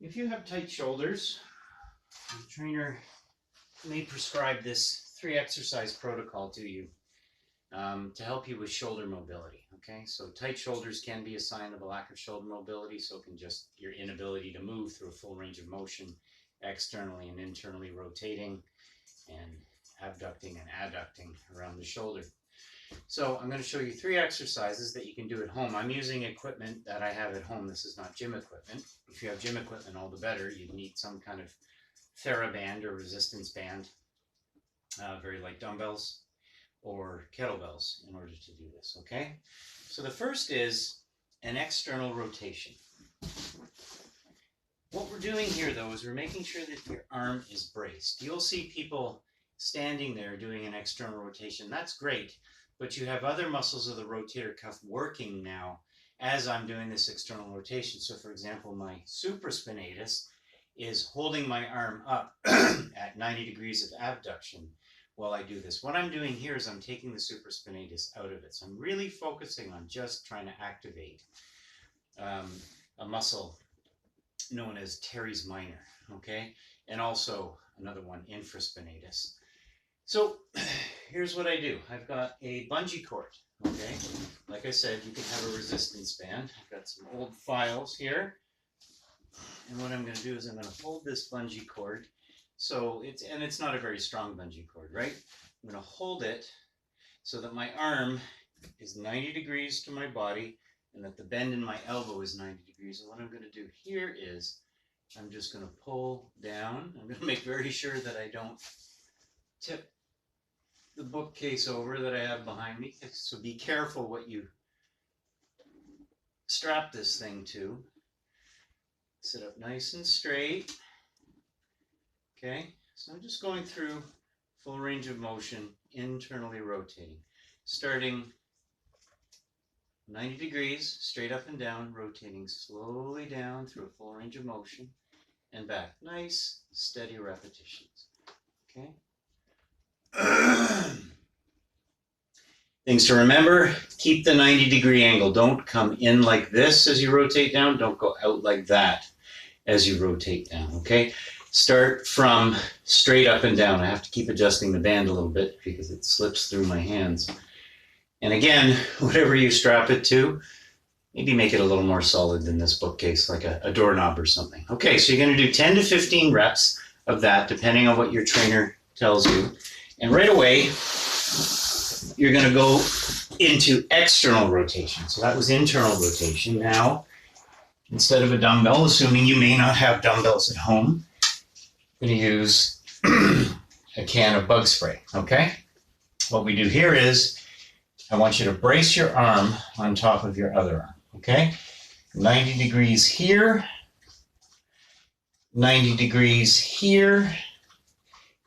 If you have tight shoulders, the trainer may prescribe this 3 exercise protocol to you to help you with shoulder mobility. Okay, so tight shoulders can be a sign of a lack of shoulder mobility, so it can just your inability to move through a full range of motion, externally and internally rotating and abducting and adducting around the shoulder. So I'm going to show you 3 exercises that you can do at home. I'm using equipment that I have at home. This is not gym equipment. If you have gym equipment, all the better. You'd need some kind of TheraBand or resistance band, very light dumbbells or kettlebells in order to do this, okay? So the first is an external rotation. What we're doing here, though, is we're making sure that your arm is braced. You'll see people standing there doing an external rotation. That's great, but you have other muscles of the rotator cuff working now as I'm doing this external rotation. So, for example, my supraspinatus is holding my arm up at 90 degrees of abduction while I do this. What I'm doing here is I'm taking the supraspinatus out of it. So I'm really focusing on just trying to activate a muscle known as teres minor, okay? And also another one, infraspinatus. So here's what I do. I've got a bungee cord, okay? Like I said, you can have a resistance band. I've got some old files here. And what I'm going to do is I'm going to hold this bungee cord. So it's not a very strong bungee cord, right? I'm going to hold it so that my arm is 90 degrees to my body and that the bend in my elbow is 90 degrees. And what I'm going to do here is I'm just going to pull down. I'm going to make very sure that I don't tip the bookcase over that I have behind me. So be careful what you strap this thing to. Sit up nice and straight. Okay, so I'm just going through full range of motion, internally rotating, starting 90 degrees, straight up and down, rotating slowly down through a full range of motion and back. Nice, steady repetitions. Okay. Things to remember, keep the 90-degree angle. Don't come in like this as you rotate down. Don't go out like that as you rotate down, okay? Start from straight up and down. I have to keep adjusting the band a little bit because it slips through my hands. And again, whatever you strap it to, maybe make it a little more solid than this bookcase, like a doorknob or something. Okay, so you're going to do 10 to 15 reps of that, depending on what your trainer tells you. And right away, you're going to go into external rotation. So that was internal rotation. Now, instead of a dumbbell, assuming you may not have dumbbells at home, I'm going to use a can of bug spray, okay? What we do here is I want you to brace your arm on top of your other arm, okay? 90 degrees here, 90 degrees here,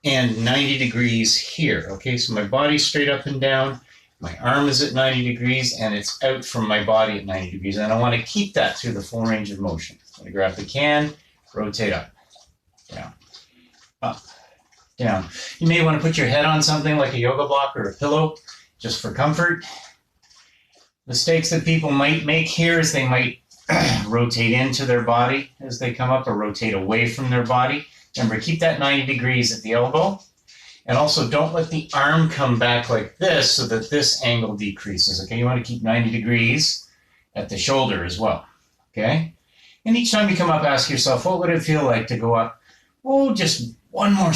and 90 degrees here, okay? So my body's straight up and down, my arm is at 90 degrees, and it's out from my body at 90 degrees, and I want to keep that through the full range of motion. I'm going to grab the can, rotate up, down, up, down. You may want to put your head on something like a yoga block or a pillow, just for comfort. Mistakes that people might make here is they might rotate into their body as they come up or rotate away from their body. Remember, keep that 90 degrees at the elbow. And also don't let the arm come back like this so that this angle decreases, okay? You want to keep 90 degrees at the shoulder as well, okay? And each time you come up, ask yourself, what would it feel like to go up? Oh, just one more,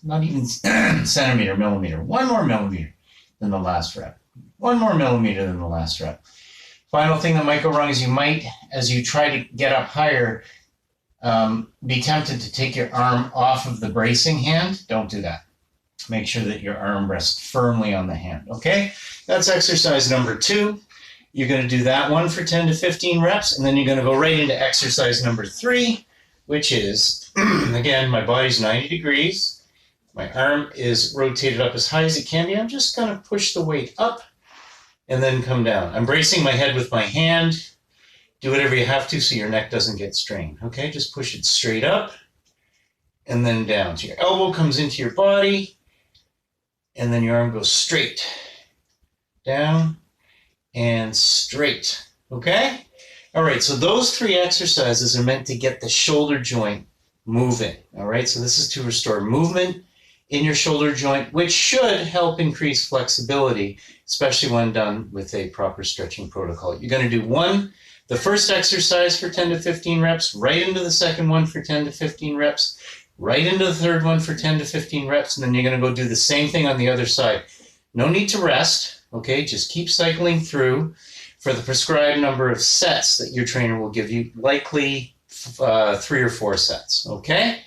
not even centimeter, millimeter, one more millimeter than the last rep. One more millimeter than the last rep. Final thing that might go wrong is you might, as you try to get up higher, be tempted to take your arm off of the bracing hand. Don't do that. Make sure that your arm rests firmly on the hand, okay? That's exercise number 2. You're going to do that one for 10 to 15 reps, and then you're going to go right into exercise number 3, which is, again, my body's 90 degrees. My arm is rotated up as high as it can be. I'm just going to push the weight up and then come down. I'm bracing my head with my hand. Do whatever you have to so your neck doesn't get strained, okay? Just push it straight up and then down. So your elbow comes into your body, and then your arm goes straight, down, and straight, okay? All right, so those 3 exercises are meant to get the shoulder joint moving. All right, so this is to restore movement in your shoulder joint, which should help increase flexibility, especially when done with a proper stretching protocol. You're going to do the first exercise for 10 to 15 reps, right into the second one for 10 to 15 reps, right into the third one for 10 to 15 reps, and then you're going to go do the same thing on the other side. No need to rest, okay? Just keep cycling through for the prescribed number of sets that your trainer will give you, likely 3 or 4 sets, okay?